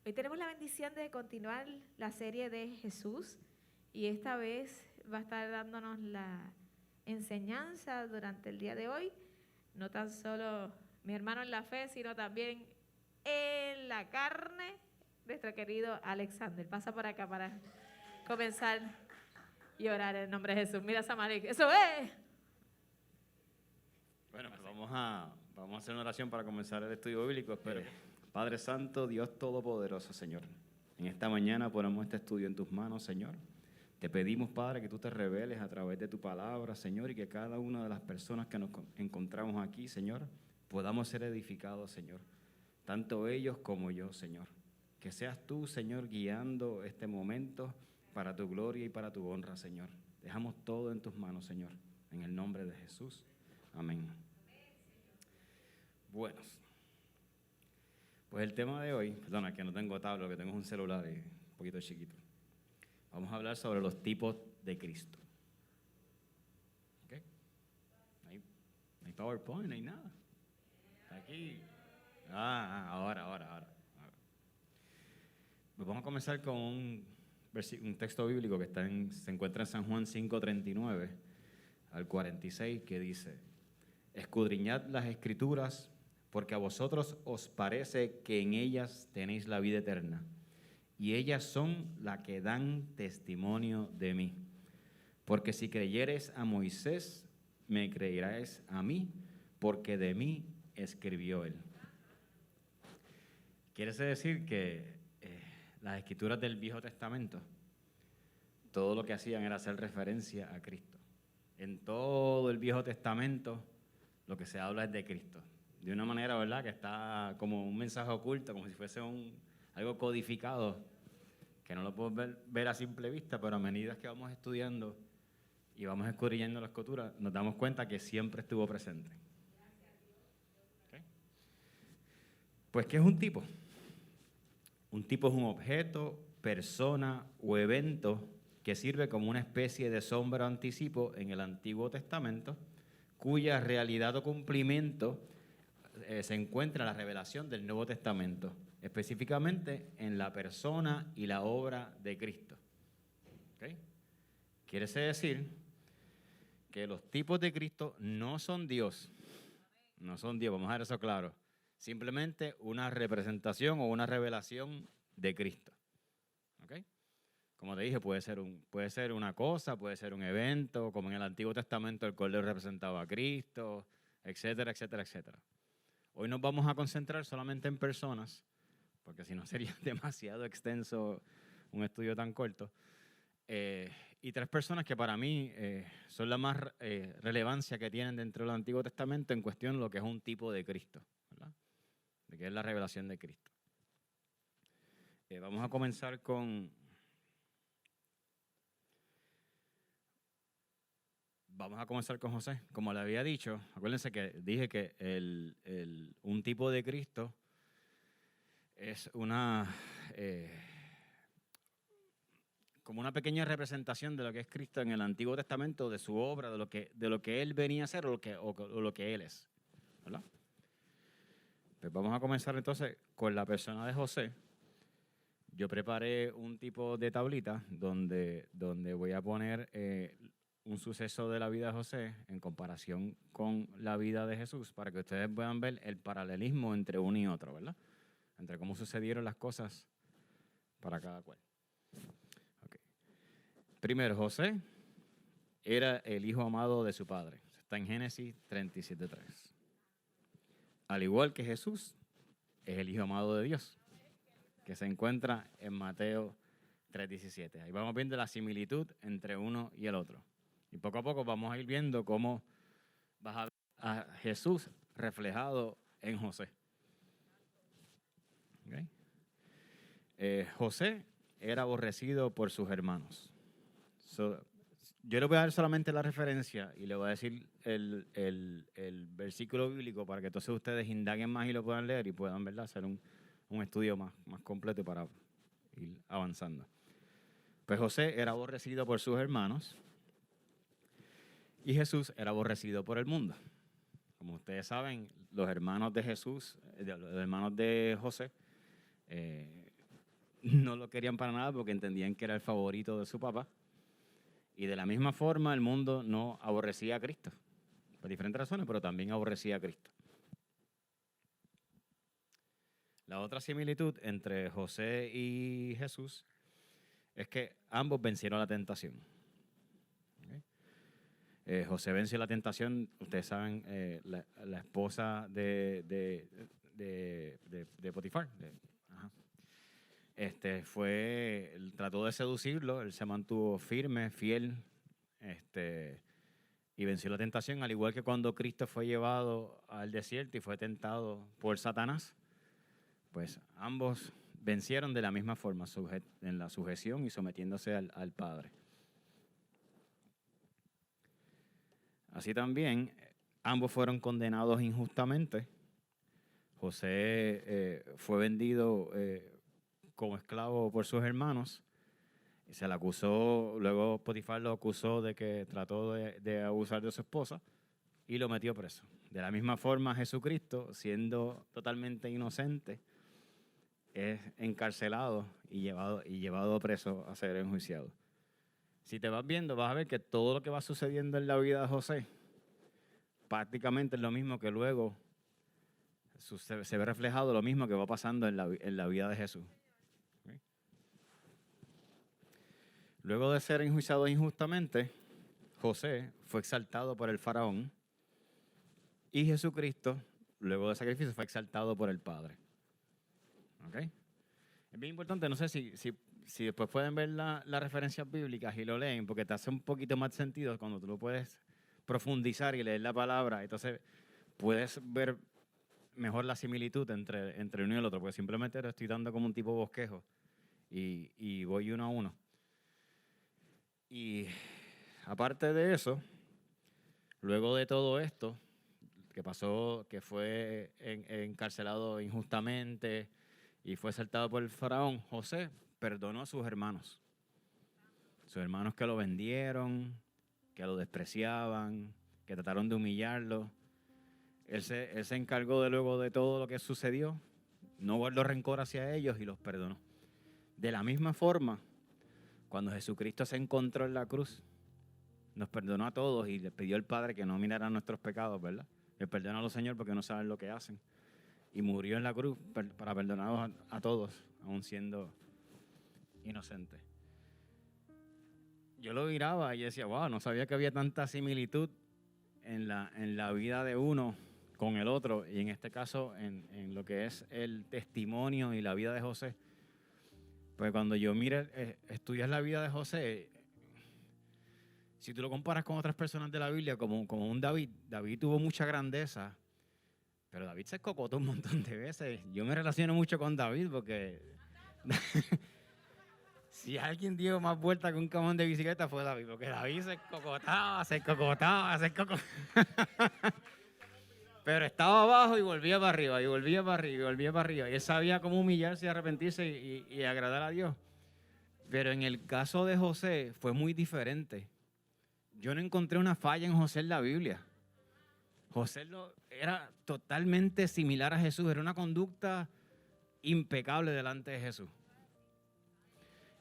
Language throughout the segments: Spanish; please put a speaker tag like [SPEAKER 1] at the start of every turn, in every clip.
[SPEAKER 1] Hoy tenemos la bendición de continuar la serie de Jesús y esta vez va a estar dándonos la enseñanza durante el día de hoy, no tan solo mi hermano en la fe, sino también en la carne, nuestro querido Alexander. Pasa por acá para comenzar y orar en el nombre de Jesús. Mira, Samarik, eso es.
[SPEAKER 2] Bueno, pues vamos a hacer una oración para comenzar el estudio bíblico. Espero. Padre Santo, Dios Todopoderoso, Señor, en esta mañana ponemos este estudio en tus manos, Señor. Te pedimos, Padre, que tú te reveles a través de tu palabra, Señor, y que cada una de las personas que nos encontramos aquí, Señor, podamos ser edificados, Señor, tanto ellos como yo, Señor. Que seas tú, Señor, guiando este momento para tu gloria y para tu honra, Señor. Dejamos todo en tus manos, Señor, en el nombre de Jesús. Amén. Buenos. Pues el tema de hoy, perdona que no tengo tabla, que tengo un celular un poquito chiquito. Vamos a hablar sobre los tipos de Cristo. ¿Ok? No hay PowerPoint, no hay nada. Está aquí. Ahora. Pues vamos a comenzar con un texto bíblico que se encuentra en San Juan 5:39 al 46, que dice: escudriñad las Escrituras, porque a vosotros os parece que en ellas tenéis la vida eterna, y ellas son las que dan testimonio de mí. Porque si creyereis a Moisés, me creeráis a mí, porque de mí escribió él. Quiere decir que las Escrituras del Viejo Testamento, todo lo que hacían era hacer referencia a Cristo. En todo el Viejo Testamento, lo que se habla es de Cristo. De una manera, ¿verdad?, que está como un mensaje oculto, como si fuese algo codificado, que no lo podemos ver a simple vista, pero a medida que vamos estudiando y vamos escudriñando la Escritura, nos damos cuenta que siempre estuvo presente. ¿Okay? Pues, ¿qué es un tipo? Un tipo es un objeto, persona o evento que sirve como una especie de sombra o anticipo en el Antiguo Testamento, cuya realidad o cumplimiento se encuentra en la revelación del Nuevo Testamento, específicamente en la persona y la obra de Cristo. ¿Okay? Quiere decir que los tipos de Cristo no son Dios. No son Dios, vamos a dejar eso claro. Simplemente una representación o una revelación de Cristo. ¿Okay? Como te dije, puede ser una cosa, puede ser un evento, como en el Antiguo Testamento el Cordero representaba a Cristo, etcétera, etcétera, etcétera. Hoy nos vamos a concentrar solamente en personas, porque si no sería demasiado extenso un estudio tan corto. Y tres personas que para mí son la más relevancia que tienen dentro del Antiguo Testamento en cuestión de lo que es un tipo de Cristo, ¿verdad? De que es la revelación de Cristo. Vamos a comenzar con José. Como le había dicho, acuérdense que dije que un tipo de Cristo es como una pequeña representación de lo que es Cristo en el Antiguo Testamento, de su obra, de lo que Él venía a ser o lo que Él es, ¿verdad? Pues vamos a comenzar entonces con la persona de José. Yo preparé un tipo de tablita donde voy a poner un suceso de la vida de José en comparación con la vida de Jesús, para que ustedes puedan ver el paralelismo entre uno y otro, ¿verdad? Entre cómo sucedieron las cosas para cada cual. Okay. Primero, José era el hijo amado de su padre. Está en Génesis 37:3. Al igual que Jesús, es el hijo amado de Dios, que se encuentra en Mateo 3:17. Ahí vamos viendo la similitud entre uno y el otro. Y poco a poco vamos a ir viendo cómo vas a ver a Jesús reflejado en José. ¿Okay? José era aborrecido por sus hermanos. Yo le voy a dar solamente la referencia y le voy a decir el versículo bíblico para que entonces ustedes indaguen más y lo puedan leer y puedan, ¿verdad?, hacer un estudio más completo para ir avanzando. Pues José era aborrecido por sus hermanos y Jesús era aborrecido por el mundo. Como ustedes saben, los hermanos de Jesús, los hermanos de José, no lo querían para nada porque entendían que era el favorito de su papá. Y de la misma forma el mundo no aborrecía a Cristo, por diferentes razones, pero también aborrecía a Cristo. La otra similitud entre José y Jesús es que ambos vencieron la tentación. José venció la tentación, ustedes saben, la esposa de Potifar. Él trató de seducirlo, él se mantuvo firme, fiel, y venció la tentación, al igual que cuando Cristo fue llevado al desierto y fue tentado por Satanás, pues ambos vencieron de la misma forma, en la sujeción y sometiéndose al Padre. Así también, ambos fueron condenados injustamente. José fue vendido como esclavo por sus hermanos. Se le acusó, luego Potifar lo acusó de que trató de abusar de su esposa y lo metió preso. De la misma forma, Jesucristo, siendo totalmente inocente, es encarcelado y llevado preso a ser enjuiciado. Si te vas viendo, vas a ver que todo lo que va sucediendo en la vida de José prácticamente es lo mismo que luego se ve reflejado, lo mismo que va pasando en la vida de Jesús. ¿Okay? Luego de ser enjuiciado injustamente, José fue exaltado por el faraón y Jesucristo, luego del sacrificio, fue exaltado por el Padre. ¿Okay? Es bien importante, no sé si después pueden ver las referencias bíblicas y lo leen, porque te hace un poquito más sentido cuando tú lo puedes profundizar y leer la palabra. Entonces puedes ver mejor la similitud entre uno y el otro, porque simplemente lo estoy dando como un tipo bosquejo y voy uno a uno. Y aparte de eso, luego de todo esto que pasó, que fue encarcelado injustamente y fue saltado por el faraón, José perdonó a sus hermanos que lo vendieron, que lo despreciaban, que trataron de humillarlo. Él se encargó de luego de todo lo que sucedió, no guardó rencor hacia ellos y los perdonó. De la misma forma, cuando Jesucristo se encontró en la cruz, nos perdonó a todos y le pidió al Padre que no mirara nuestros pecados, ¿verdad? Le perdónalo, Señor, porque no saben lo que hacen. Y murió en la cruz para perdonarnos a todos, aun siendo inocentes. Yo lo miraba y decía, wow, no sabía que había tanta similitud en la vida de uno con el otro, y en este caso en lo que es el testimonio y la vida de José. Pues cuando yo estudias la vida de José, si tú lo comparas con otras personas de la Biblia, como un David tuvo mucha grandeza, pero David se escocotó un montón de veces. Yo me relaciono mucho con David porque si alguien dio más vueltas que un camón de bicicleta fue David, porque David se escocotaba. Pero estaba abajo y volvía para arriba, y volvía para arriba, y volvía para arriba. Y él sabía cómo humillarse y arrepentirse y agradar a Dios. Pero en el caso de José fue muy diferente. Yo no encontré una falla en José en la Biblia. José era totalmente similar a Jesús, era una conducta impecable delante de Jesús.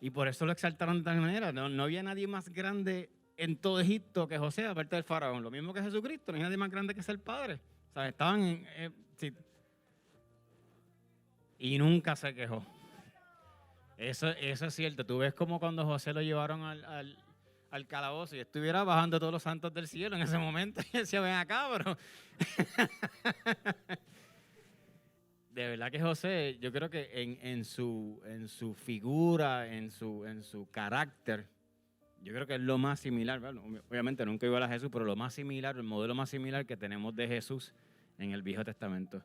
[SPEAKER 2] Y por eso lo exaltaron de tal manera. No había nadie más grande en todo Egipto que José, aparte del faraón. Lo mismo que Jesucristo, no hay nadie más grande que ser Padre. O sea, estaban sí. Y nunca se quejó. Eso es cierto. Tú ves como cuando José lo llevaron al calabozo y estuviera bajando todos los santos del cielo en ese momento. Y decía, ven acá, bro. De verdad que José, yo creo que en su figura, en su carácter, yo creo que es lo más similar, bueno, obviamente nunca igual a Jesús, pero lo más similar, el modelo más similar que tenemos de Jesús en el Viejo Testamento.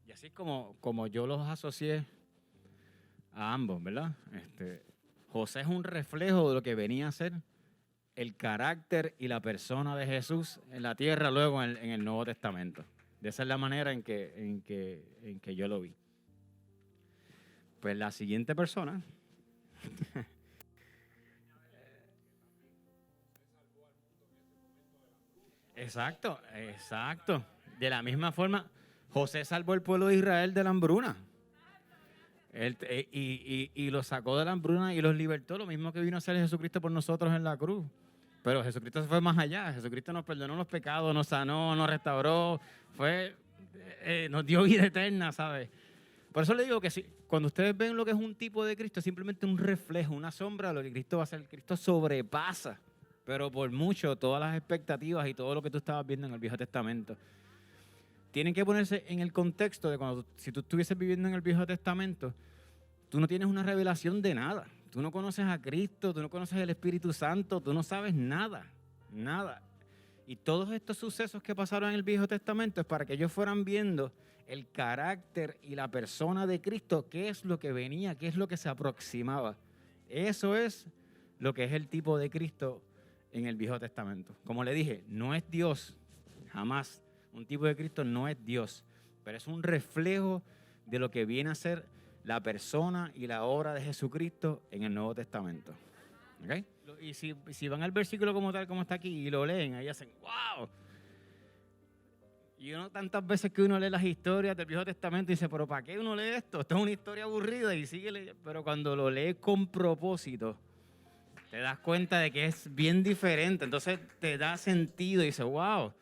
[SPEAKER 2] Y así como yo los asocié a ambos, ¿verdad? José es un reflejo de lo que venía a ser el carácter y la persona de Jesús en la tierra luego en el Nuevo Testamento. De esa es la manera en que yo lo vi. Pues la siguiente persona. Exacto. De la misma forma, José salvó al pueblo de Israel de la hambruna. Y los sacó de la hambruna y los libertó, lo mismo que vino a hacer Jesucristo por nosotros en la cruz. Pero Jesucristo se fue más allá. Jesucristo nos perdonó los pecados, nos sanó, nos restauró, nos dio vida eterna, ¿sabes? Por eso le digo que cuando ustedes ven lo que es un tipo de Cristo, es simplemente un reflejo, una sombra de lo que Cristo va a hacer. Cristo sobrepasa, pero por mucho, todas las expectativas y todo lo que tú estabas viendo en el Viejo Testamento. Tienen que ponerse en el contexto de si tú estuvieses viviendo en el Viejo Testamento, tú no tienes una revelación de nada. Tú no conoces a Cristo, tú no conoces el Espíritu Santo, tú no sabes nada, nada. Y todos estos sucesos que pasaron en el Viejo Testamento es para que ellos fueran viendo el carácter y la persona de Cristo, qué es lo que venía, qué es lo que se aproximaba. Eso es lo que es el tipo de Cristo en el Viejo Testamento. Como le dije, no es Dios, jamás. Un tipo de Cristo no es Dios, pero es un reflejo de lo que viene a ser la persona y la obra de Jesucristo en el Nuevo Testamento. ¿Okay? Y si van al versículo como tal, como está aquí, y lo leen, ahí hacen ¡wow! Y uno tantas veces que uno lee las historias del Viejo Testamento y dice, ¿pero para qué uno lee esto? Esto es una historia aburrida y sigue leyendo. Pero cuando lo lees con propósito, te das cuenta de que es bien diferente. Entonces te da sentido y dices, ¡wow!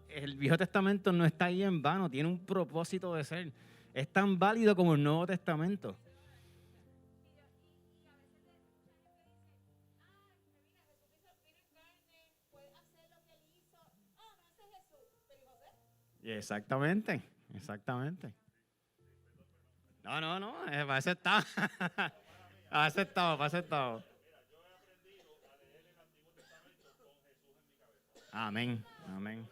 [SPEAKER 2] El Viejo Testamento no está ahí en vano, tiene un propósito de ser. Es tan válido como el Nuevo Testamento. Exactamente, exactamente. No, para eso está. Para eso estamos. Amén, amén.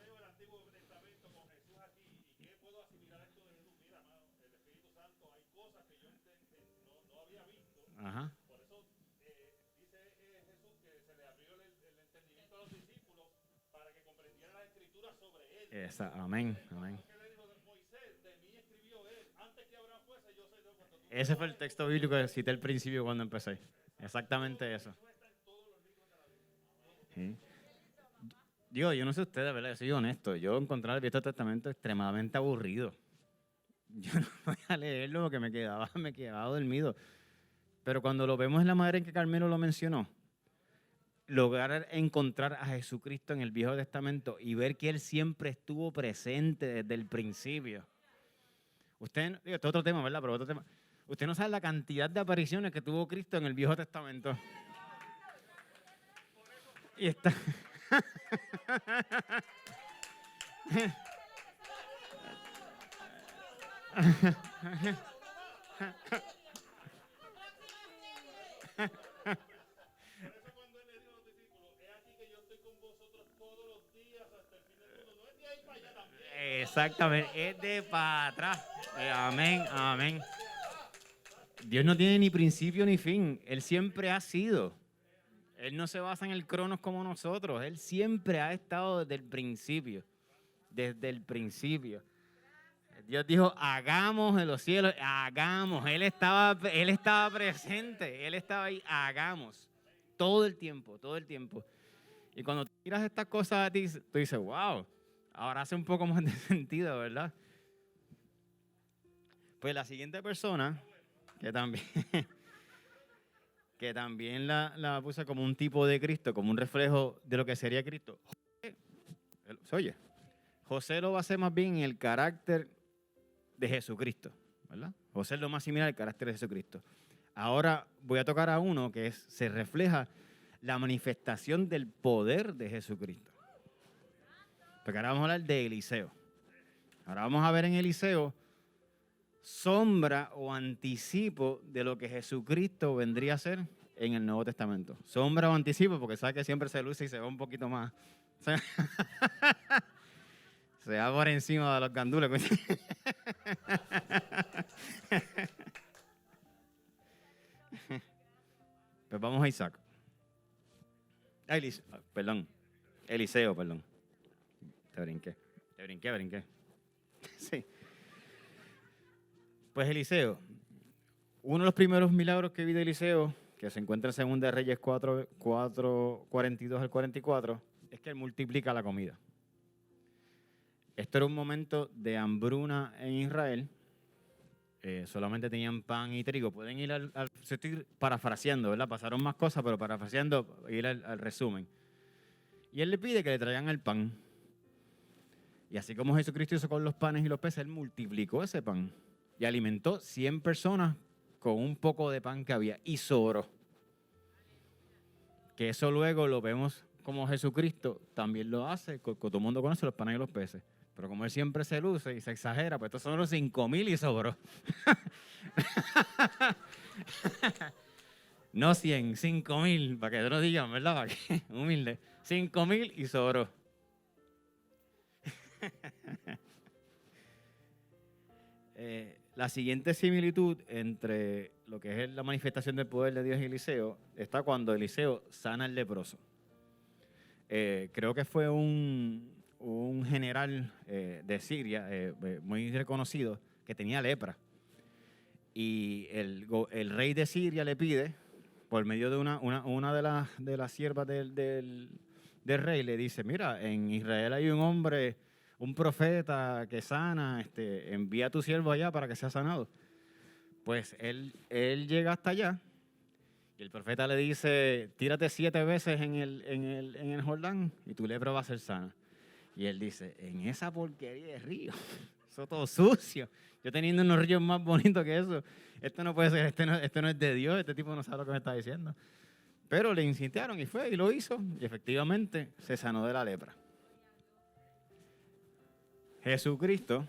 [SPEAKER 2] Ajá.
[SPEAKER 3] Por eso dice Jesús que se le abrió el entendimiento a los discípulos para que comprendieran las escrituras sobre él.
[SPEAKER 2] Amén, amén.
[SPEAKER 3] ¿Qué le dijo Moisés? De mí escribió él. Antes que Abraham fuese, yo soy Dios.
[SPEAKER 2] Ese fue el texto bíblico que cité al principio cuando empecé. Exactamente eso. Sí. Digo, yo no sé ustedes, ¿verdad? Yo soy honesto. Yo encontré el Viejo Testamento extremadamente aburrido. Yo no voy a leerlo porque me quedaba dormido. Pero cuando lo vemos en la manera en que Carmelo lo mencionó, lograr encontrar a Jesucristo en el Viejo Testamento y ver que Él siempre estuvo presente desde el principio. Usted, digo, esto es otro tema, ¿verdad? Pero otro tema. Usted no sabe la cantidad de apariciones que tuvo Cristo en el Viejo Testamento. Y está... Exactamente, es de para atrás. Amén, amén. Dios no tiene ni principio ni fin. Él siempre ha sido. Él no se basa en el cronos como nosotros. Él siempre ha estado desde el principio. Desde el principio. Dios dijo, hagamos en los cielos, hagamos. Él estaba presente. Él estaba ahí, hagamos. Todo el tiempo, todo el tiempo. Y cuando miras estas cosas a ti, tú dices, wow, ahora hace un poco más de sentido, ¿verdad? Pues la siguiente persona, que también la puse como un tipo de Cristo, como un reflejo de lo que sería Cristo. José lo va a hacer más bien en el carácter de Jesucristo, ¿verdad? José es lo más similar al carácter de Jesucristo. Ahora voy a tocar a uno que se refleja la manifestación del poder de Jesucristo. Porque ahora vamos a hablar de Eliseo. Ahora vamos a ver en Eliseo sombra o anticipo de lo que Jesucristo vendría a ser en el Nuevo Testamento. Sombra o anticipo, porque sabe que siempre se luce y se ve un poquito más. Se va por encima de los gandules. Pues vamos a Isaac. Eliseo, perdón. Te brinqué. Sí. Pues Eliseo, uno de los primeros milagros que vi de Eliseo, que se encuentra en 2 Reyes 4, 42 al 44, es que él multiplica la comida. Esto era un momento de hambruna en Israel. solamente tenían pan y trigo. Pueden ir estoy parafraseando, ¿verdad? Pasaron más cosas, pero parafraseando, ir al resumen. Y él le pide que le traigan el pan. Y así como Jesucristo hizo con los panes y los peces, él multiplicó ese pan y alimentó 100 personas con un poco de pan que había y sobró. Que eso luego lo vemos como Jesucristo también lo hace, todo el mundo conoce los panes y los peces. Pero como él siempre se luce y se exagera, pues estos son los 5,000 y sobró. No 100, 5,000, para que no digan, ¿verdad? Para que, humilde. 5,000 y sobró. La siguiente similitud entre lo que es la manifestación del poder de Dios y Eliseo está cuando Eliseo sana al leproso. Creo que fue un general de Siria muy reconocido que tenía lepra. Y el rey de Siria le pide, por medio de una de las siervas del rey, le dice, mira, en Israel hay un hombre, un profeta que sana, envía a tu siervo allá para que sea sanado. Pues él llega hasta allá y el profeta le dice, tírate 7 veces en el Jordán y tu lepra va a ser sana. Y él dice, en esa porquería de río, eso todo sucio. Yo teniendo unos ríos más bonitos que eso, esto no puede ser, esto no es de Dios, este tipo no sabe lo que me está diciendo. Pero le insistieron y fue y lo hizo y efectivamente se sanó de la lepra. Jesucristo,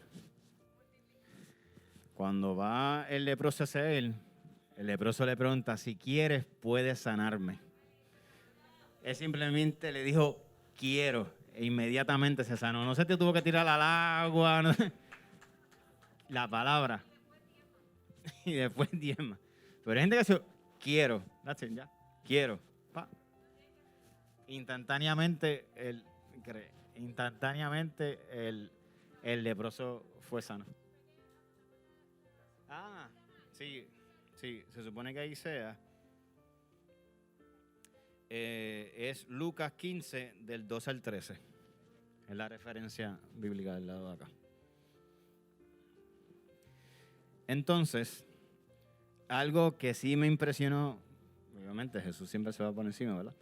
[SPEAKER 2] cuando va el leproso hacia él, el leproso le pregunta, si quieres, puedes sanarme. Él simplemente le dijo, quiero, e inmediatamente se sanó. No se te tuvo que tirar al agua, no. La palabra. Y después 10 más. Pero hay gente que dice, quiero, that's it, ya, quiero. Pa. Instantáneamente el leproso fue sano. Ah, sí, se supone que ahí sea. Es Lucas 15, del 12 al 13. Es la referencia bíblica del lado de acá. Entonces, algo que sí me impresionó, obviamente Jesús siempre se va por encima, ¿verdad?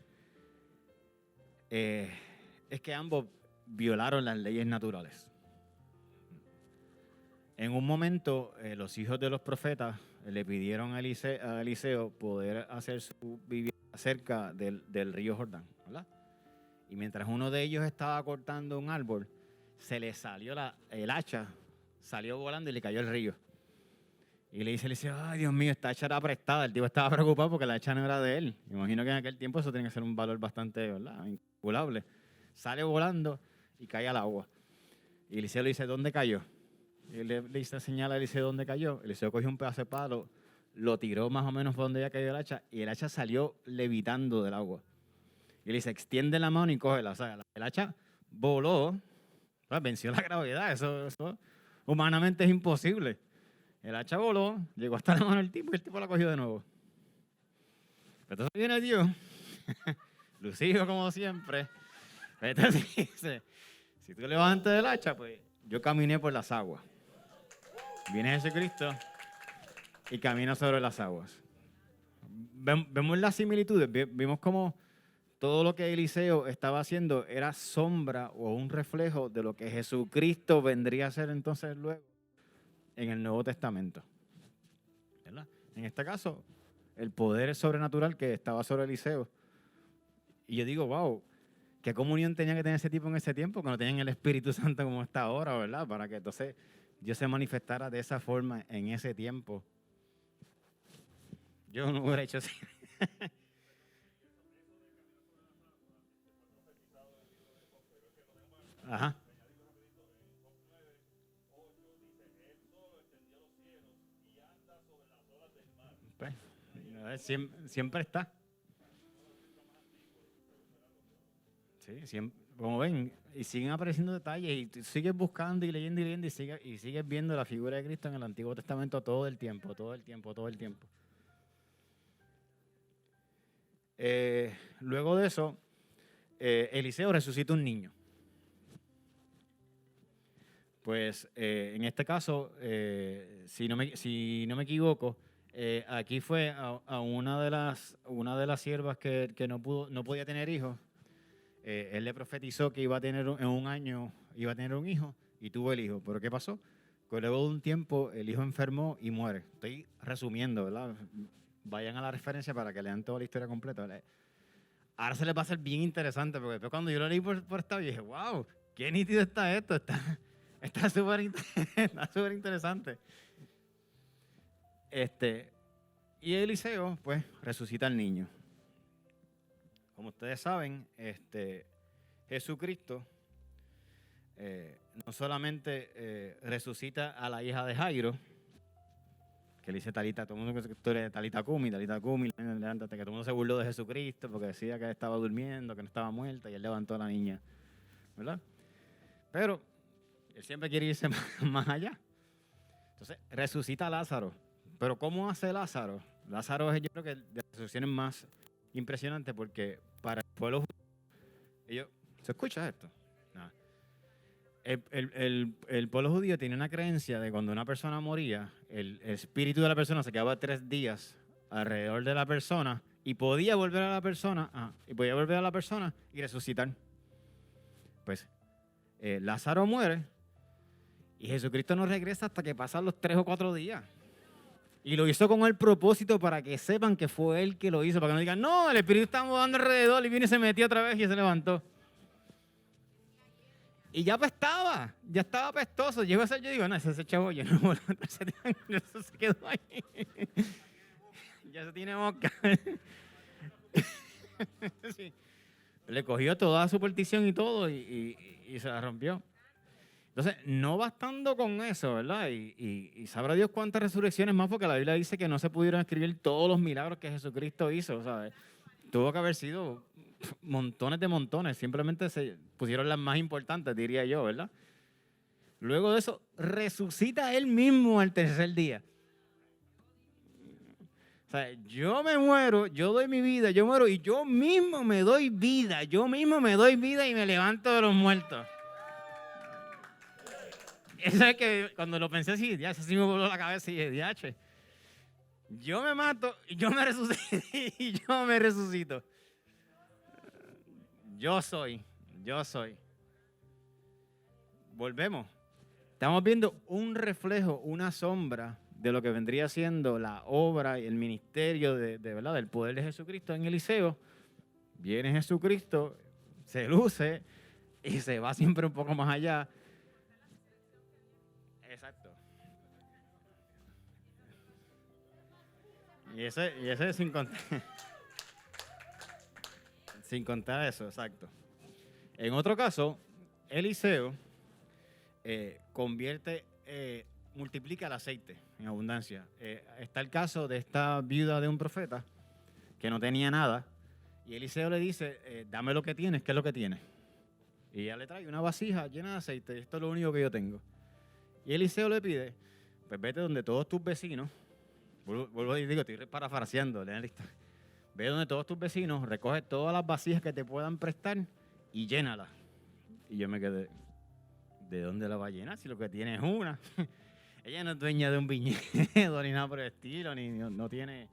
[SPEAKER 2] Es que ambos violaron las leyes naturales. En un momento, los hijos de los profetas le pidieron a Eliseo poder hacer su vivienda cerca del río Jordán, ¿verdad? Y mientras uno de ellos estaba cortando un árbol, se le salió el hacha, salió volando y le cayó al río. Y le dice Eliseo, ay Dios mío, esta hacha era prestada. El tipo estaba preocupado porque la hacha no era de él. Me imagino que en aquel tiempo eso tenía que ser un valor bastante, ¿verdad?, incalculable. Sale volando y cae al agua. Y Eliseo le dice, ¿dónde cayó? Y le dice, señala a Eliseo dónde cayó. Eliseo cogió un pedazo de palo, lo tiró más o menos por donde había caído el hacha y el hacha salió levitando del agua. Y le dice, extiende la mano y cógela. O sea, el hacha voló, venció la gravedad. Eso humanamente es imposible. El hacha voló, llegó hasta la mano del tipo y el tipo la cogió de nuevo. Pero entonces viene Dios, lucido como siempre. Entonces dice, si tú levantas el hacha, pues yo caminé por las aguas. Viene Jesucristo y camina sobre las aguas. Vemos las similitudes, vimos cómo todo lo que Eliseo estaba haciendo era sombra o un reflejo de lo que Jesucristo vendría a ser entonces luego en el Nuevo Testamento, ¿verdad? En este caso, el poder sobrenatural que estaba sobre Eliseo. Y yo digo, wow, ¿qué comunión tenía que tener ese tipo en ese tiempo? Que no tenían el Espíritu Santo como está ahora, ¿verdad? Para que entonces Dios se manifestara de esa forma en ese tiempo. Yo no hubiera hecho así. Ajá. Pues, siempre está. Sí, siempre, como ven, y siguen apareciendo detalles y tú sigues buscando y leyendo y sigues viendo la figura de Cristo en el Antiguo Testamento todo el tiempo. Luego de eso, Eliseo resucita un niño. Pues en este caso, si no me equivoco, aquí fue a una de las siervas que no podía tener hijos. Él le profetizó que iba a tener en un año iba a tener un hijo y tuvo el hijo. ¿Pero qué pasó? Que luego de un tiempo el hijo enfermó y muere. Estoy resumiendo, ¿verdad? Vayan a la referencia para que lean toda la historia completa. Ahora se les va a hacer bien interesante, porque después cuando yo lo leí por esta, yo dije, wow, qué nítido está esto. Está súper interesante. Y Eliseo, pues, resucita al niño. Como ustedes saben, Jesucristo no solamente resucita a la hija de Jairo, que le dice Talita, todo el mundo que Talita Cumi, levántate, que todo el mundo se burló de Jesucristo porque decía que estaba durmiendo, que no estaba muerta, y él levantó a la niña, ¿verdad? Pero él siempre quiere irse más allá. Entonces, resucita a Lázaro. Pero ¿cómo hace Lázaro? Lázaro es, yo creo que, de las resurrecciones más impresionantes, porque para el pueblo judío, ¿se escucha esto? No. El pueblo judío tiene una creencia de cuando una persona moría, el espíritu de la persona se quedaba 3 días alrededor de la persona y podía volver a la persona, y resucitar. Pues Lázaro muere y Jesucristo no regresa hasta que pasan los 3 o 4 días. Y lo hizo con el propósito para que sepan que fue él que lo hizo, para que no digan, no, el espíritu estaba dando alrededor y vino y se metió otra vez y se levantó. Y ya estaba apestoso. Llegó a ser, yo digo, no, ese chavo ya no volvió a eso se quedó ahí. Ya se tiene mosca. Sí. Le cogió toda su superstición y todo y se la rompió. Entonces, no bastando con eso, ¿verdad? Y sabrá Dios cuántas resurrecciones más, porque la Biblia dice que no se pudieron escribir todos los milagros que Jesucristo hizo, ¿sabes? Tuvo que haber sido montones de montones, simplemente se pusieron las más importantes, diría yo, ¿verdad? Luego de eso, resucita él mismo al 3er día. O sea, yo me muero, yo doy mi vida, yo muero y yo mismo me doy vida, y me levanto de los muertos. Eso es que cuando lo pensé así, ya sí me voló la cabeza y dije, diache, yo me mato, yo me resucito y yo me resucito. Yo soy. Volvemos. Estamos viendo un reflejo, una sombra de lo que vendría siendo la obra y el ministerio ¿verdad? Del poder de Jesucristo en Eliseo. Viene Jesucristo, se luce y se va siempre un poco más allá. Exacto. Y ese sin contar. Sin contar eso, exacto. En otro caso, Eliseo multiplica el aceite en abundancia. Está el caso de esta viuda de un profeta que no tenía nada y Eliseo le dice, dame lo que tienes, ¿qué es lo que tienes? Y ella le trae una vasija llena de aceite, esto es lo único que yo tengo. Y Eliseo le pide, pues vete donde todos tus vecinos, vuelvo y digo, estoy parafraseando, lean la historia. Ve donde todos tus vecinos, recoge todas las vasijas que te puedan prestar y llénalas. Y yo me quedé, ¿de dónde la va a llenar? Si lo que tiene es una. Ella no es dueña de un viñedo ni nada por el estilo, no tiene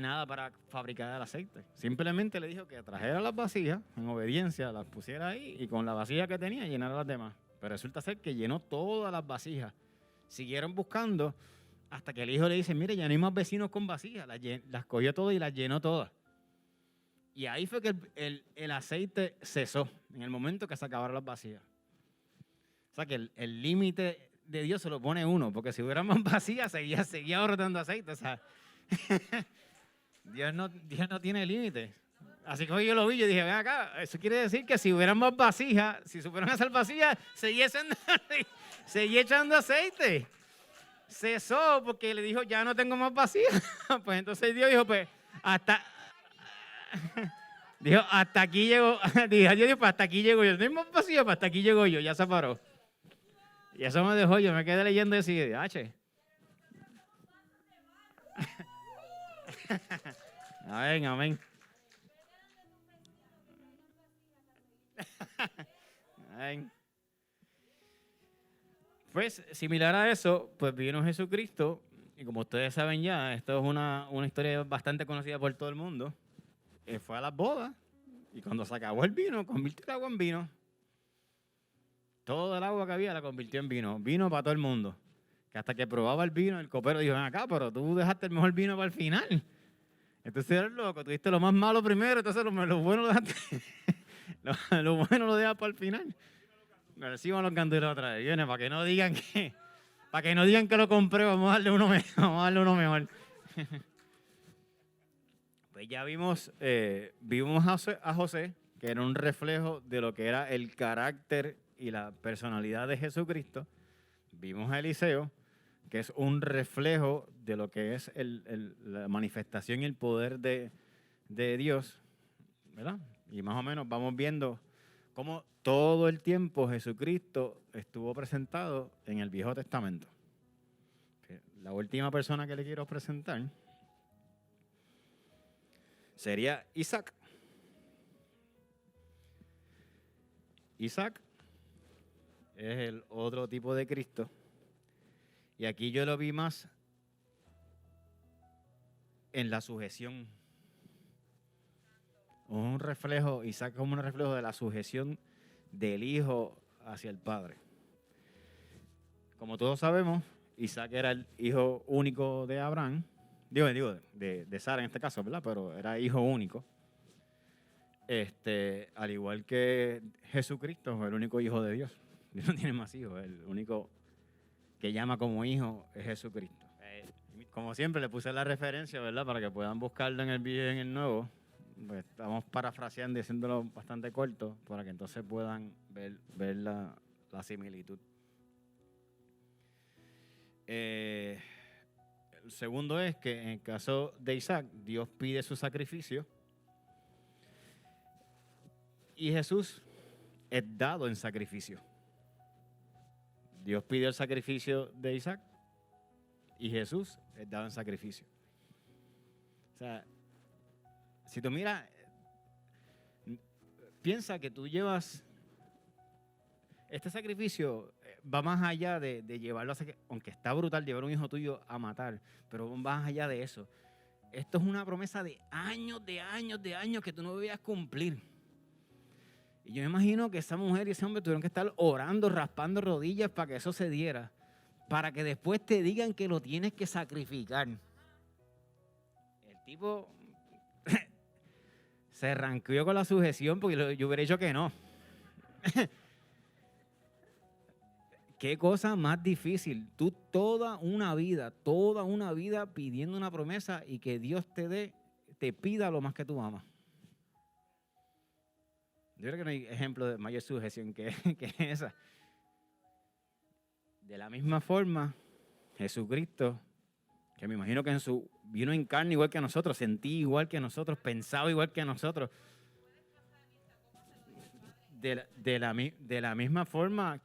[SPEAKER 2] nada para fabricar el aceite. Simplemente le dijo que trajera las vasijas, en obediencia, las pusiera ahí y con la vasija que tenía llenara las demás. Pero resulta ser que llenó todas las vasijas. Siguieron buscando hasta que el hijo le dice, mire, ya no hay más vecinos con vasijas. Las cogió todas y las llenó todas. Y ahí fue que el aceite cesó, en el momento que se acabaron las vasijas. O sea que el límite de Dios se lo pone uno, porque si hubiera más vasijas, seguía ahorrando aceite. O sea, Dios no tiene límite. Así que yo lo vi y dije, ven acá, eso quiere decir que si hubieran más vasijas, si supieran hacer vasijas, seguía echando aceite. Cesó porque le dijo, ya no tengo más vasijas. Pues entonces Dios dijo, pues, hasta aquí llego. Dijo, pues hasta aquí llego yo. No hay más vasijas, pues hasta aquí llego yo, ya se paró. Y eso me dejó, yo me quedé leyendo eso y dije, amén, amén. Amén. Pues, similar a eso, pues vino Jesucristo, y como ustedes saben ya, esto es una historia bastante conocida por todo el mundo. Fue a las bodas, y cuando se acabó el vino, convirtió el agua en vino. Todo el agua que había la convirtió en vino. Vino para todo el mundo. Que hasta que probaba el vino, el copero dijo, ven acá, pero tú dejaste el mejor vino para el final. Entonces eres loco, tuviste lo más malo primero, entonces lo bueno lo dejaste. lo bueno lo dejas para el final. Me reciban los canduros otra vez. Viene, para que no digan que lo compré, vamos a darle uno mejor. Pues ya vimos a José, que era un reflejo de lo que era el carácter y la personalidad de Jesucristo. Vimos a Eliseo, que es un reflejo de lo que es la manifestación y el poder de Dios, ¿verdad? Y más o menos vamos viendo cómo todo el tiempo Jesucristo estuvo presentado en el Viejo Testamento. La última persona que le quiero presentar sería Isaac. Isaac es el otro tipo de Cristo. Y aquí yo lo vi más en la sujeción. Un reflejo, Isaac como un reflejo de la sujeción del hijo hacia el padre. Como todos sabemos, Isaac era el hijo único de Abraham, de Sara en este caso, ¿verdad? Pero era hijo único. Al igual que Jesucristo, el único hijo de Dios. Dios no tiene más hijos, el único que llama como hijo es Jesucristo. Como siempre le puse la referencia, ¿verdad? Para que puedan buscarlo en el video y en el nuevo. Pues estamos parafraseando y haciéndolo bastante corto para que entonces puedan ver la similitud. El segundo es que en el caso de Isaac, Dios pide su sacrificio y Jesús es dado en sacrificio. Dios pide el sacrificio de Isaac y Jesús es dado en sacrificio. O sea, si tú miras, piensa que tú llevas, este sacrificio va más allá de llevarlo a aunque está brutal llevar a un hijo tuyo a matar, pero va más allá de eso. Esto es una promesa de años que tú no debías cumplir. Y yo me imagino que esa mujer y ese hombre tuvieron que estar orando, raspando rodillas para que eso se diera, para que después te digan que lo tienes que sacrificar. El tipo se arrancó con la sujeción porque yo hubiera dicho que no. Qué cosa más difícil. Tú toda una vida pidiendo una promesa y que Dios te pida lo más que tú amas. Yo creo que no hay ejemplo de mayor sujeción que esa. De la misma forma, Jesucristo, que me imagino que vino en carne igual que nosotros, sentí igual que nosotros, pensaba igual que nosotros. De la misma forma,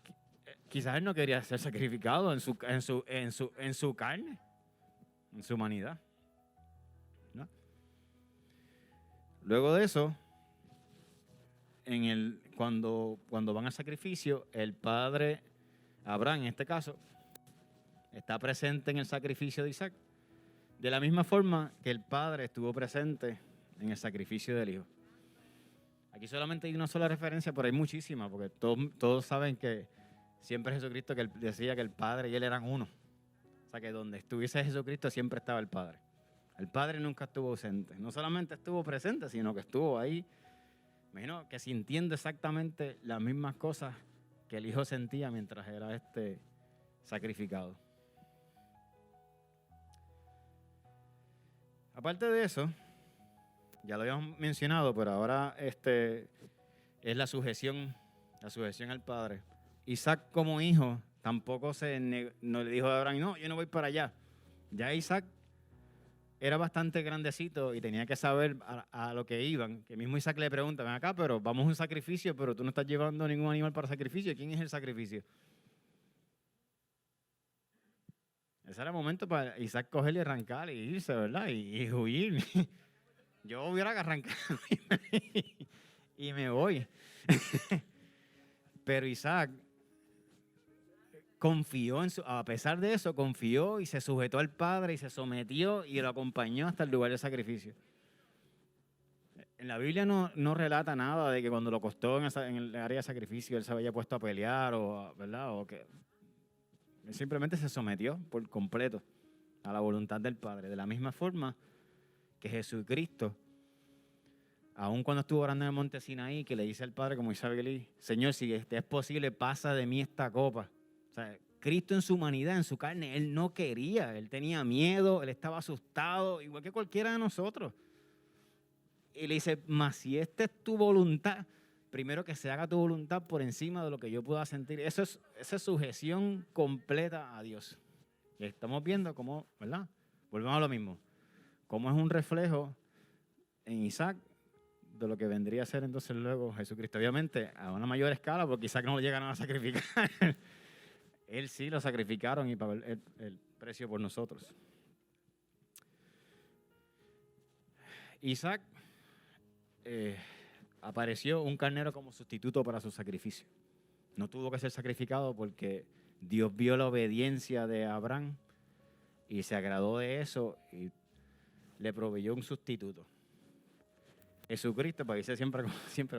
[SPEAKER 2] quizás él no quería ser sacrificado en su carne, en su humanidad, ¿no? Luego de eso, cuando van al sacrificio, el padre Abraham, en este caso, está presente en el sacrificio de Isaac, de la misma forma que el padre estuvo presente en el sacrificio del hijo. Aquí solamente hay una sola referencia, pero hay muchísimas, porque todos saben que siempre Jesucristo que él decía que el Padre y él eran uno. O sea, que donde estuviese Jesucristo siempre estaba el Padre. El Padre nunca estuvo ausente. No solamente estuvo presente, sino que estuvo ahí. Imagino que sintiendo exactamente las mismas cosas que el Hijo sentía mientras era sacrificado. Aparte de eso, ya lo habíamos mencionado, pero ahora es la sujeción al Padre. Isaac como hijo tampoco no le dijo a Abraham, no, yo no voy para allá. Ya Isaac era bastante grandecito y tenía que saber a lo que iban. Que mismo Isaac le pregunta, ven acá, pero vamos a un sacrificio, pero tú no estás llevando ningún animal para sacrificio. ¿Quién es el sacrificio? Ese era el momento para Isaac coger y arrancar y irse, ¿verdad? Y huir. Yo hubiera arrancado y me voy. Pero Isaac confió a pesar de eso, confió y se sujetó al Padre y se sometió y lo acompañó hasta el lugar de sacrificio. En la Biblia no relata nada de que cuando lo acostó en el área de sacrificio él se había puesto a pelear, ¿verdad? O que él simplemente se sometió por completo a la voluntad del Padre. De la misma forma que Jesucristo, aun cuando estuvo orando en el monte Sinaí, que le dice al Padre, como Isabel, Señor, si es posible, pasa de mí esta copa. O sea, Cristo en su humanidad, en su carne, él no quería, él tenía miedo, él estaba asustado, igual que cualquiera de nosotros. Y le dice, mas si esta es tu voluntad, primero que se haga tu voluntad por encima de lo que yo pueda sentir. Esa es sujeción completa a Dios. Y estamos viendo cómo, ¿verdad? Volvemos a lo mismo. Cómo es un reflejo en Isaac de lo que vendría a ser entonces luego Jesucristo. Obviamente a una mayor escala, porque Isaac no lo llegaron a sacrificar. Él sí lo sacrificaron y pagó el precio por nosotros. Isaac apareció un carnero como sustituto para su sacrificio. No tuvo que ser sacrificado porque Dios vio la obediencia de Abraham y se agradó de eso y le proveyó un sustituto. Jesucristo, para irse siempre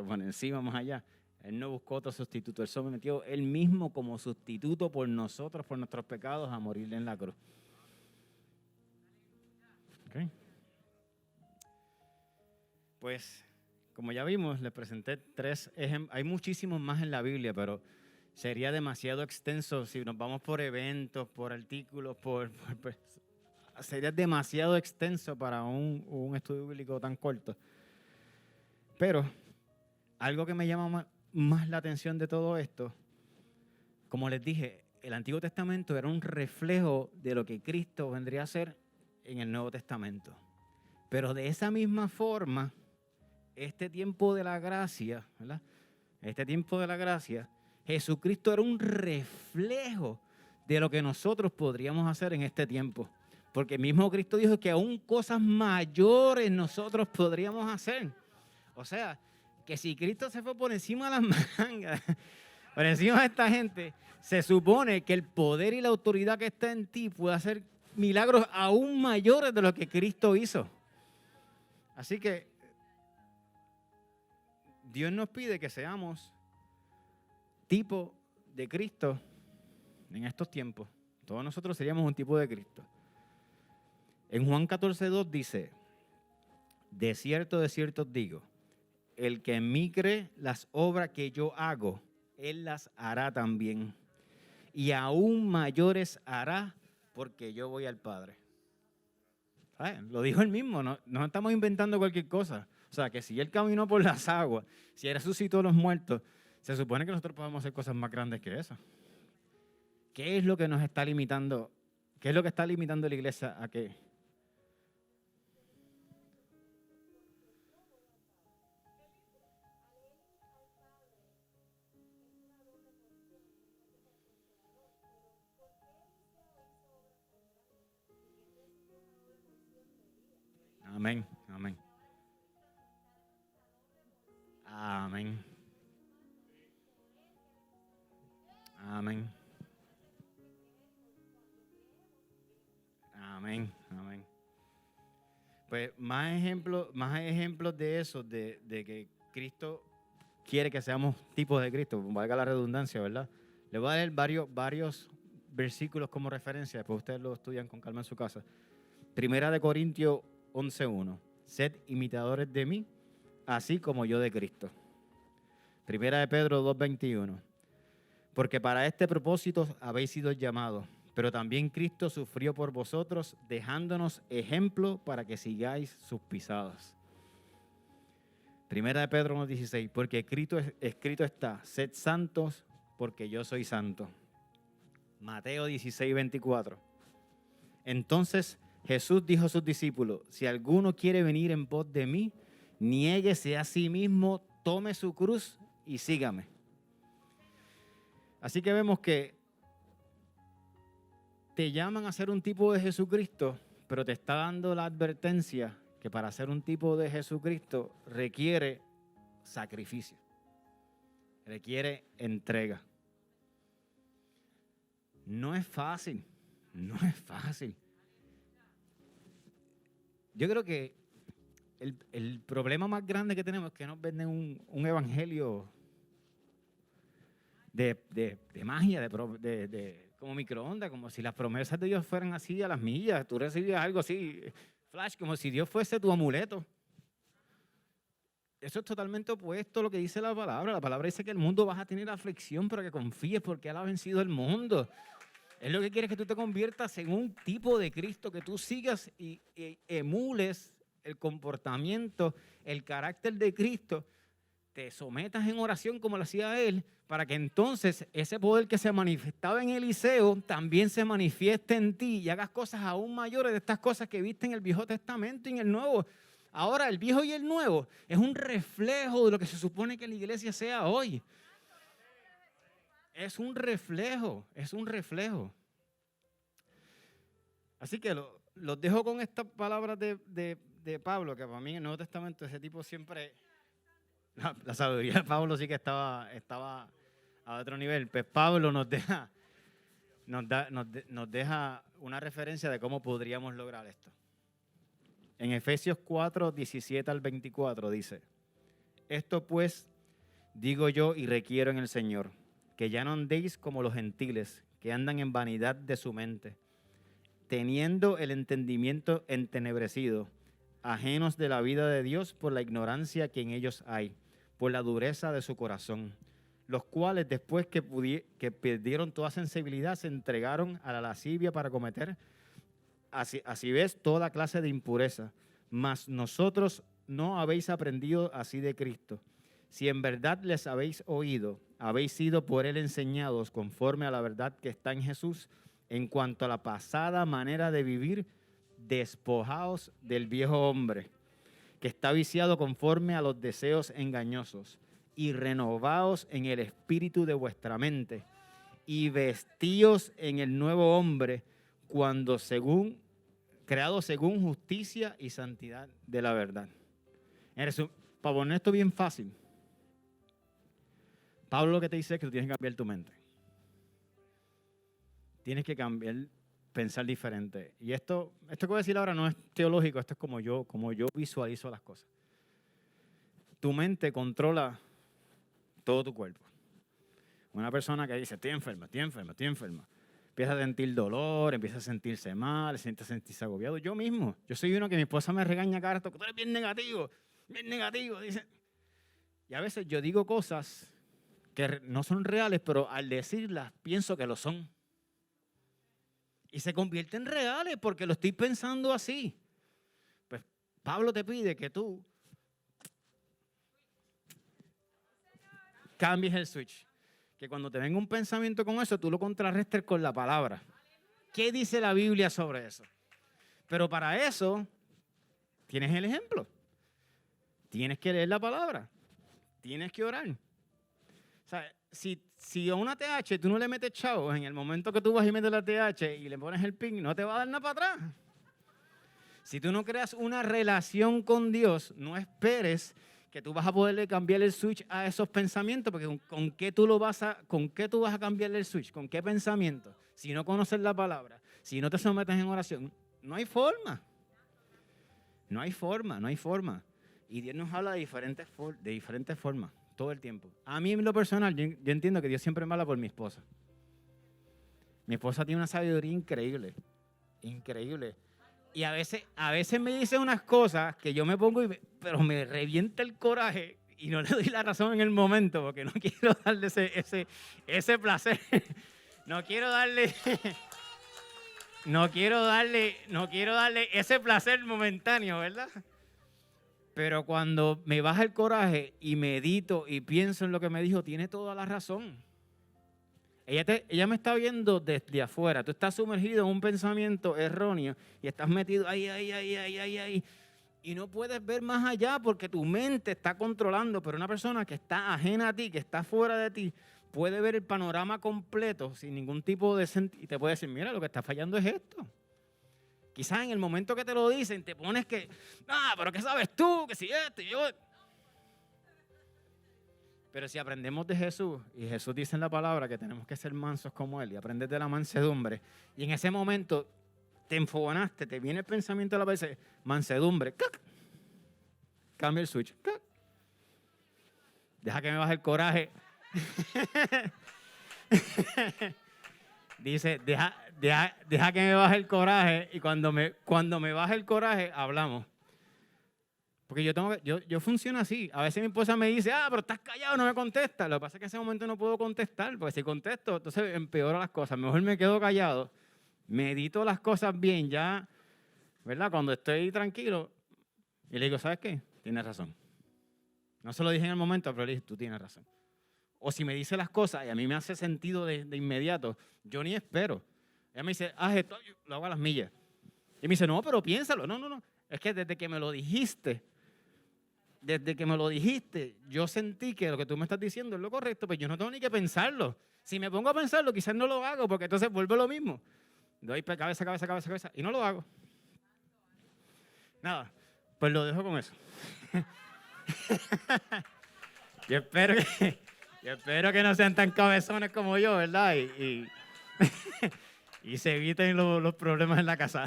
[SPEAKER 2] por encima, más allá, él no buscó otro sustituto, él sometió él mismo como sustituto por nosotros, por nuestros pecados, a morir en la cruz. ¿Okay? Pues, como ya vimos, les presenté 3 ejemplos. Hay muchísimos más en la Biblia, pero sería demasiado extenso si nos vamos por eventos, por artículos, sería demasiado extenso para un estudio bíblico tan corto. Pero algo que me llama más la atención de todo esto, como les dije, el Antiguo Testamento era un reflejo de lo que Cristo vendría a ser en el Nuevo Testamento. Pero de esa misma forma, este tiempo de la gracia, ¿verdad? Este tiempo de la gracia, Jesucristo era un reflejo de lo que nosotros podríamos hacer en este tiempo. Porque mismo Cristo dijo que aún cosas mayores nosotros podríamos hacer. O sea, que si Cristo se fue por encima de las mangas, por encima de esta gente, se supone que el poder y la autoridad que está en ti puede hacer milagros aún mayores de lo que Cristo hizo. Así que Dios nos pide que seamos tipo de Cristo en estos tiempos. Todos nosotros seríamos un tipo de Cristo. En Juan 14:2 dice, de cierto os digo, el que en mí cree, las obras que yo hago, él las hará también. Y aún mayores hará, porque yo voy al Padre. ¿Sabes? Lo dijo él mismo, no estamos inventando cualquier cosa. O sea, que si él caminó por las aguas, si él resucitó a los muertos, se supone que nosotros podemos hacer cosas más grandes que eso. ¿Qué es lo que nos está limitando? ¿Qué es lo que está limitando la iglesia a qué? Amén, amén. Amén. Amén. Amén, amén. Pues más ejemplos de eso, de que Cristo quiere que seamos tipos de Cristo, valga la redundancia, ¿verdad? Le voy a leer varios versículos como referencia, después ustedes lo estudian con calma en su casa. Primera de Corintios 11:1. Sed imitadores de mí, así como yo de Cristo. Primera de Pedro 2:21. Porque para este propósito habéis sido llamados, pero también Cristo sufrió por vosotros, dejándonos ejemplo para que sigáis sus pisadas. Primera de Pedro 1:16. Porque escrito está, sed santos, porque yo soy santo. Mateo 16:24. Entonces Jesús dijo a sus discípulos, si alguno quiere venir en pos de mí, niéguese a sí mismo, tome su cruz y sígame. Así que vemos que te llaman a ser un tipo de Jesucristo, pero te está dando la advertencia que para ser un tipo de Jesucristo requiere sacrificio, requiere entrega. No es fácil, no es fácil. Yo creo que el problema más grande que tenemos es que nos venden un evangelio de magia, como microondas, como si las promesas de Dios fueran así a las millas. Tú recibías algo así, flash, como si Dios fuese tu amuleto. Eso es totalmente opuesto a lo que dice la palabra. La palabra dice que el mundo vas a tener aflicción, pero que confíes porque Él ha vencido el mundo. Él lo que quiere es que tú te conviertas en un tipo de Cristo, que tú sigas y emules el comportamiento, el carácter de Cristo, te sometas en oración como lo hacía Él, para que entonces ese poder que se manifestaba en Eliseo también se manifieste en ti y hagas cosas aún mayores de estas cosas que viste en el Viejo Testamento y en el Nuevo. Ahora, el Viejo y el Nuevo es un reflejo de lo que se supone que la iglesia sea hoy. Es un reflejo, es un reflejo. Así que los dejo con estas palabras de Pablo, que para mí en el Nuevo Testamento ese tipo siempre... La sabiduría de Pablo sí que estaba a otro nivel. Pues Pablo nos deja una referencia de cómo podríamos lograr esto. En Efesios 4, 17 al 24 dice: esto pues digo yo y requiero en el Señor, que ya no andéis como los gentiles, que andan en vanidad de su mente, teniendo el entendimiento entenebrecido, ajenos de la vida de Dios por la ignorancia que en ellos hay, por la dureza de su corazón, los cuales después que perdieron toda sensibilidad se entregaron a la lascivia para cometer, así ves, toda clase de impureza. Mas nosotros no habéis aprendido así de Cristo. Si en verdad les habéis oído, habéis sido por Él enseñados conforme a la verdad que está en Jesús, en cuanto a la pasada manera de vivir, despojaos del viejo hombre, que está viciado conforme a los deseos engañosos, y renovaos en el espíritu de vuestra mente, y vestíos en el nuevo hombre, creado según justicia y santidad de la verdad. Para poner esto bien fácil, Pablo lo que te dice es que tú tienes que cambiar tu mente. Tienes que pensar diferente. Y esto que voy a decir ahora no es teológico, esto es como yo visualizo las cosas. Tu mente controla todo tu cuerpo. Una persona que dice, estoy enferma, empieza a sentir dolor, empieza a sentirse mal, empieza a sentirse agobiado. Yo mismo, yo soy uno que mi esposa me regaña cada rato, tú eres bien negativo, dice. Y a veces yo digo cosas que no son reales, pero al decirlas pienso que lo son. Y se convierten en reales porque lo estoy pensando así. Pues Pablo te pide que tú cambies el switch. Que cuando te venga un pensamiento con eso, tú lo contrarrestes con la palabra. ¿Qué dice la Biblia sobre eso? Pero para eso, tienes el ejemplo. Tienes que leer la palabra. Tienes que orar. O sea, si a una TH tú no le metes chavos, en el momento que tú vas y metes la TH y le pones el pin, no te va a dar nada para atrás. Si tú no creas una relación con Dios, no esperes que tú vas a poderle cambiar el switch a esos pensamientos, porque ¿con qué tú vas a cambiarle el switch? ¿Con qué pensamiento? Si no conoces la palabra, si no te sometes en oración, no hay forma. No hay forma. Y Dios nos habla de diferentes formas, todo el tiempo. A mí en lo personal, yo entiendo que Dios siempre me habla por mi esposa. Mi esposa tiene una sabiduría increíble. Y a veces me dice unas cosas que yo me pongo, pero me revienta el coraje y no le doy la razón en el momento porque no quiero darle ese placer. No quiero darle ese placer momentáneo, ¿verdad? Pero cuando me baja el coraje y medito y pienso en lo que me dijo, tiene toda la razón. Ella me está viendo desde afuera. Tú estás sumergido en un pensamiento erróneo y estás metido ahí. Y no puedes ver más allá porque tu mente está controlando. Pero una persona que está ajena a ti, que está fuera de ti, puede ver el panorama completo sin ningún tipo de sentido. Y te puede decir, mira, lo que está fallando es esto. Quizás en el momento que te lo dicen, te pones que, pero ¿qué sabes tú? Que si esto y yo... Pero si aprendemos de Jesús, y Jesús dice en la palabra que tenemos que ser mansos como Él y aprender de la mansedumbre, y en ese momento te enfogonaste, te viene el pensamiento a la vez, mansedumbre, ¡cac! Cambia el switch, ¡cac! Deja que me baje el coraje. Dice, deja que me baje el coraje, y cuando me baje el coraje, hablamos. Porque yo funciono así. A veces mi esposa me dice, pero estás callado, no me contestas. Lo que pasa es que en ese momento no puedo contestar, porque si contesto, entonces empeoro las cosas. Mejor me quedo callado, medito las cosas bien, ya, ¿verdad? Cuando estoy tranquilo, y le digo, ¿sabes qué? Tienes razón. No se lo dije en el momento, pero le dije, tú tienes razón. O si me dice las cosas y a mí me hace sentido de inmediato, yo ni espero. Ella me dice, haz esto, yo lo hago a las millas. Y me dice, no, pero piénsalo. No. Es que desde que me lo dijiste, yo sentí que lo que tú me estás diciendo es lo correcto, pues yo no tengo ni que pensarlo. Si me pongo a pensarlo, quizás no lo hago, porque entonces vuelve lo mismo. Doy cabeza, y no lo hago. Nada, pues lo dejo con eso. Yo espero que no sean tan cabezones como yo, ¿verdad? Y se eviten los problemas en la casa.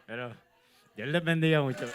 [SPEAKER 2] Pero Dios les bendiga mucho.